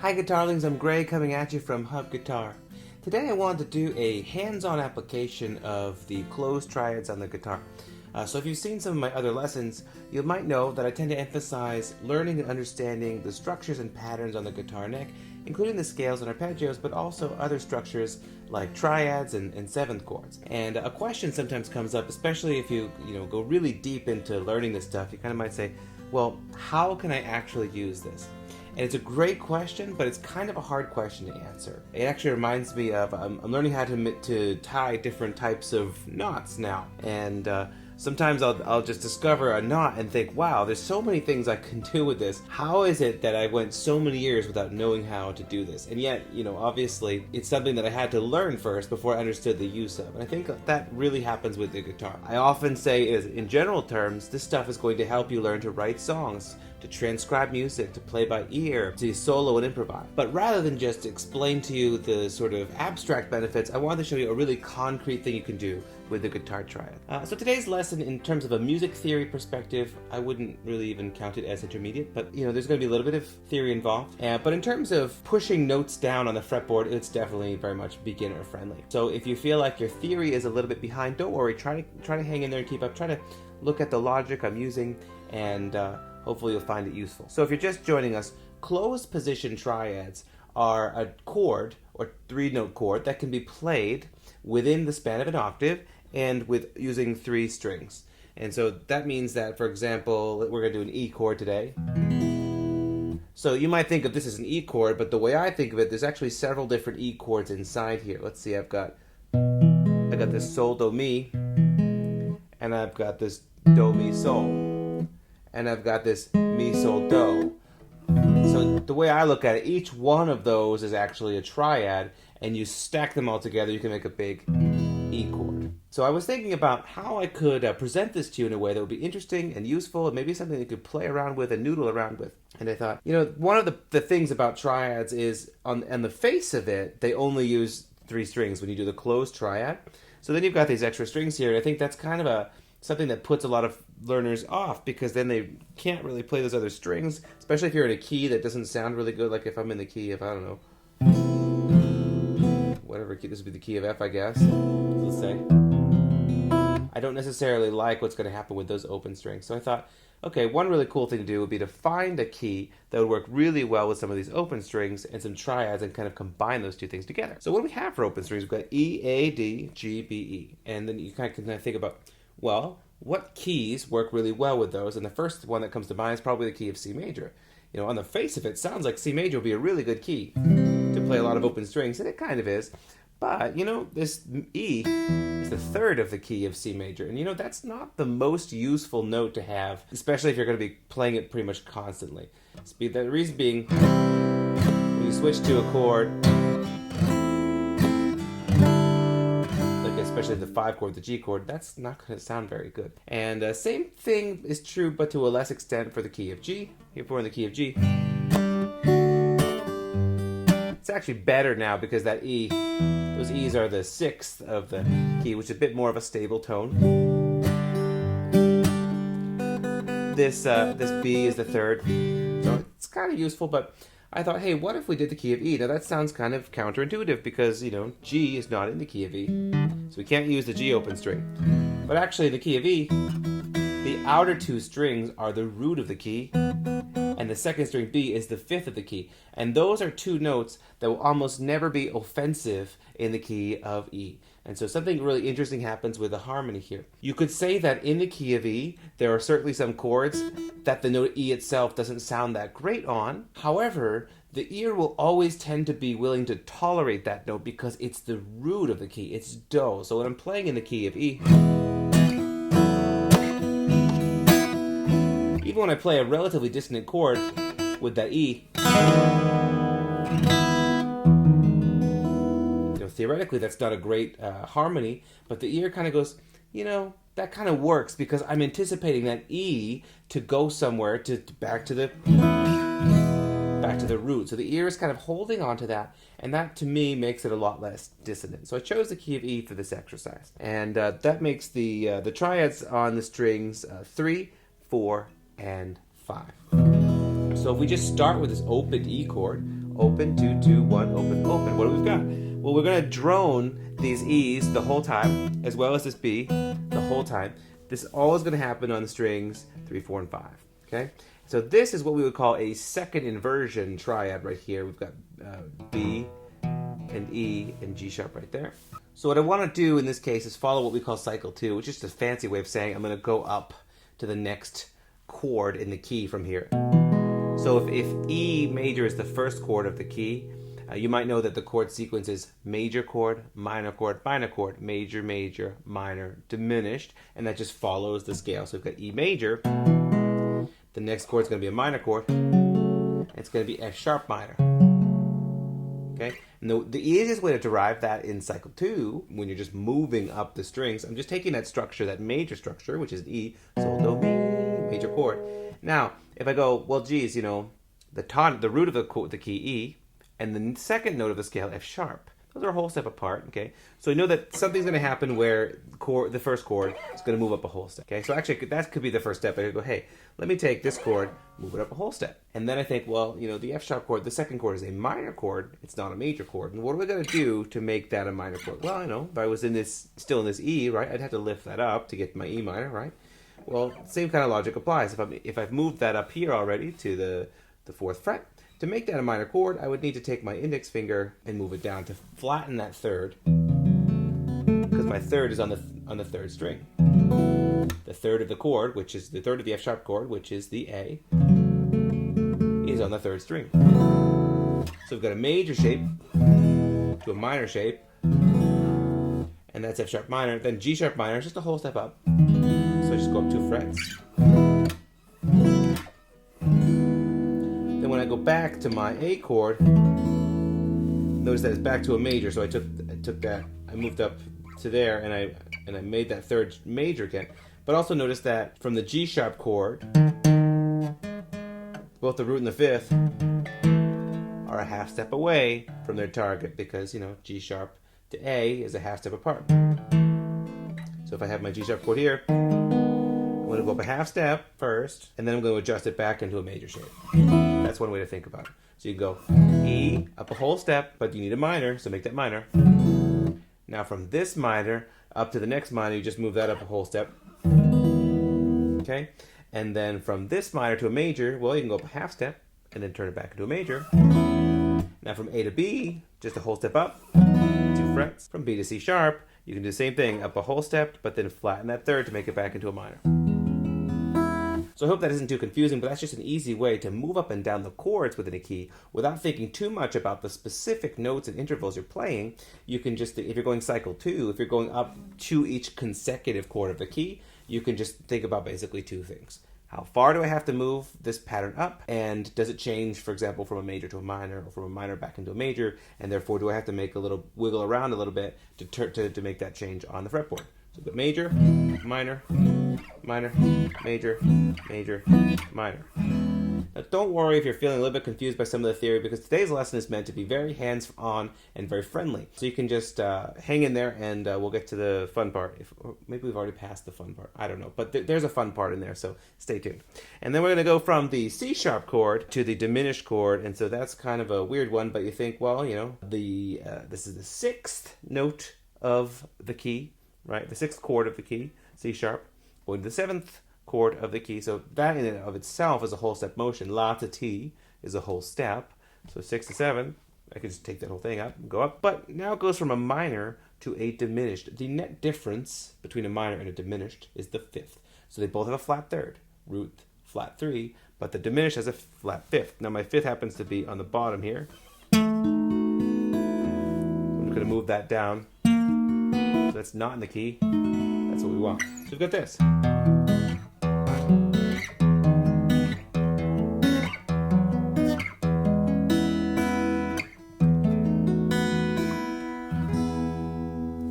Hi guitarlings, I'm Gray coming at you from Hub Guitar. Today I wanted to do a hands-on application of the closed triads on the guitar. So if you've seen some of my other lessons, you might know that I tend to emphasize learning and understanding the structures and patterns on the guitar neck, including the scales and arpeggios, but also other structures like triads and seventh chords. And a question sometimes comes up, especially if you go really deep into learning this stuff. You kind of might say, well, how can I actually use this? And it's a great question, but it's kind of a hard question to answer. It actually reminds me of, I'm learning how to tie different types of knots now. And sometimes I'll just discover a knot and think, wow, there's so many things I can do with this. How is it that I went so many years without knowing how to do this? And yet, obviously, it's something that I had to learn first before I understood the use of. And I think that really happens with the guitar. I often say, in general terms, this stuff is going to help you learn to write songs, to transcribe music, to play by ear, to solo and improvise. But rather than just explain to you the sort of abstract benefits, I wanted to show you a really concrete thing you can do with the guitar triad. So today's lesson, in terms of a music theory perspective, I wouldn't really even count it as intermediate, but there's going to be a little bit of theory involved. But in terms of pushing notes down on the fretboard, it's definitely very much beginner friendly. So if you feel like your theory is a little bit behind, don't worry. Try to hang in there and keep up. Try to look at the logic I'm using, and hopefully you'll find it useful. So if you're just joining us, closed position triads are a chord or 3-note chord that can be played within the span of an octave and with using 3 strings. And so that means that, for example, we're going to do an E chord today. So you might think of this as an E chord, but the way I think of it, there's actually several different E chords inside here. Let's see, I've got this sol do mi, and I've got this do mi sol, and I've got this mi sol do. So the way I look at it, each one of those is actually a triad, and you stack them all together, you can make a big E chord. So I was thinking about how I could present this to you in a way that would be interesting and useful, and maybe something you could play around with and noodle around with. And I thought, one of the things about triads is, on the face of it, they only use 3 strings when you do the closed triad. So then you've got these extra strings here, and I think that's kind of something that puts a lot of learners off, because then they can't really play those other strings, especially if you're in a key that doesn't sound really good, like if I'm in the key of, I don't know, whatever key, this would be the key of F, I guess, let's say. I don't necessarily like what's going to happen with those open strings. So I thought, okay, one really cool thing to do would be to find a key that would work really well with some of these open strings and some triads, and kind of combine those two things together. So what do we have for open strings? We've got E, A, D, G, B, E. And then you kind of can think about, well, what keys work really well with those? And the first one that comes to mind is probably the key of C major. On the face of it, sounds like C major would be a really good key to play a lot of open strings, and it kind of is. But, this E is the third of the key of C major. And, that's not the most useful note to have, especially if you're going to be playing it pretty much constantly. The reason being, when you switch to a chord, especially the 5 chord, the G chord, that's not going to sound very good. And same thing is true, but to a less extent, for the key of G. If we're in the key of G, it's actually better now, because that E, those E's are the 6th of the key, which is a bit more of a stable tone. This B is the 3rd, so it's kind of useful, but I thought, hey, what if we did the key of E? Now that sounds kind of counterintuitive, because, G is not in the key of E, so we can't use the G open string. But actually, in the key of E, the outer 2 strings are the root of the key, and the second string, B, is the 5th of the key. And those are 2 notes that will almost never be offensive in the key of E. And so something really interesting happens with the harmony here. You could say that in the key of E, there are certainly some chords that the note E itself doesn't sound that great on. However, the ear will always tend to be willing to tolerate that note, because it's the root of the key. It's Do. So when I'm playing in the key of E, even when I play a relatively dissonant chord with that E, theoretically that's not a great harmony, but the ear kind of goes, that kind of works, because I'm anticipating that E to go somewhere back to the root. So the ear is kind of holding on to that, and that to me makes it a lot less dissonant. So I chose the key of E for this exercise, and that makes the triads on the strings 3, 4, and 5. So if we just start with this open E chord, open, 2, 2, 1, open, open. What do we got? Well, we're going to drone these E's the whole time, as well as this B the whole time. This all is going to happen on the strings 3, 4, and 5. Okay? So this is what we would call a second inversion triad right here. We've got B and E and G sharp right there. So what I want to do in this case is follow what we call cycle 2, which is just a fancy way of saying I'm going to go up to the next chord in the key from here. So if E major is the first chord of the key, you might know that the chord sequence is major chord, minor chord, major, major, minor, diminished, and that just follows the scale. So we've got E major, the next chord is going to be a minor chord, and it's going to be F sharp minor. Okay? And the easiest way to derive that in cycle 2, when you're just moving up the strings, I'm just taking that structure, that major structure, which is E, sol, do, mi, major chord. Now, if I go, well, geez, you know, the root of the key E, and the second note of the scale F sharp, those are a whole step apart. Okay, so I know that something's going to happen where the first chord is going to move up a whole step. Okay, so actually that could be the first step. I could go, hey, let me take this chord, move it up a whole step, and then I think, well, you know, the F sharp chord, the second chord is a minor chord. It's not a major chord. And what are we going to do to make that a minor chord? Well, I know if I was still in this E, right, I'd have to lift that up to get my E minor, right? Well, same kind of logic applies. If I've moved that up here already to the 4th fret, to make that a minor chord, I would need to take my index finger and move it down to flatten that third, because my third is on the third string. The third of the chord, which is the third of the F sharp chord, which is the A, is on the third string. So we've got a major shape to a minor shape, and that's F sharp minor. Then G sharp minor is just a whole step up. So I just go up 2 frets. Then when I go back to my A chord, notice that it's back to a major. So I took that, I moved up to there, and I made that third major again. But also notice that from the G sharp chord, both the root and the fifth are a half step away from their target, because, you know, G sharp to A is a half step apart. So if I have my G sharp chord here, I'm going to go up a half step first, and then I'm going to adjust it back into a major shape. That's one way to think about it. So you go E, up a whole step, but you need a minor, so make that minor. Now from this minor up to the next minor, you just move that up a whole step. Okay? And then from this minor to a major, well, you can go up a half step, and then turn it back into a major. Now from A to B, just a whole step up, 2 frets. From B to C sharp, you can do the same thing, up a whole step, but then flatten that third to make it back into a minor. So I hope that isn't too confusing, but that's just an easy way to move up and down the chords within a key without thinking too much about the specific notes and intervals you're playing. You can just, if you're going cycle 2, if you're going up to each consecutive chord of the key, you can just think about basically 2 things. How far do I have to move this pattern up? And does it change, for example, from a major to a minor, or from a minor back into a major? And therefore, do I have to make a little wiggle around a little bit to make that change on the fretboard? So the major, minor, minor, major, major, minor. Now don't worry if you're feeling a little bit confused by some of the theory, because today's lesson is meant to be very hands-on and very friendly. So you can just hang in there, and we'll get to the fun part. Or maybe we've already passed the fun part. I don't know. But there's a fun part in there, so stay tuned. And then we're going to go from the C sharp chord to the diminished chord. And so that's kind of a weird one, but you think, well, you know, this is the 6th note of the key, right? The 6th chord of the key, C sharp, going to the 7th chord of the key. So that in and of itself is a whole step motion. La to T is a whole step. So 6 to 7, I can just take that whole thing up and go up. But now it goes from a minor to a diminished. The net difference between a minor and a diminished is the 5th. So they both have a flat third, root, flat 3, but the diminished has a flat 5th. Now my 5th happens to be on the bottom here. I'm going to move that down. So that's not in the key. That's what we want. So we've got this.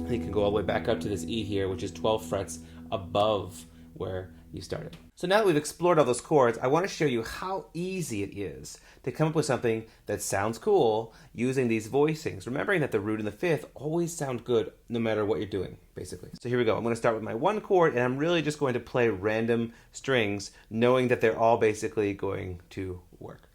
You can go all the way back up to this E here, which is 12 frets above where you started. So now that we've explored all those chords, I want to show you how easy it is to come up with something that sounds cool using these voicings, remembering that the root and the 5th always sound good no matter what you're doing, basically. So here we go. I'm going to start with my 1 chord, and I'm really just going to play random strings, knowing that they're all basically going to work.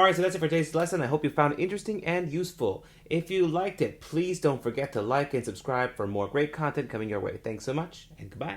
Alright, so that's it for today's lesson. I hope you found it interesting and useful. If you liked it, please don't forget to like and subscribe for more great content coming your way. Thanks so much, and goodbye.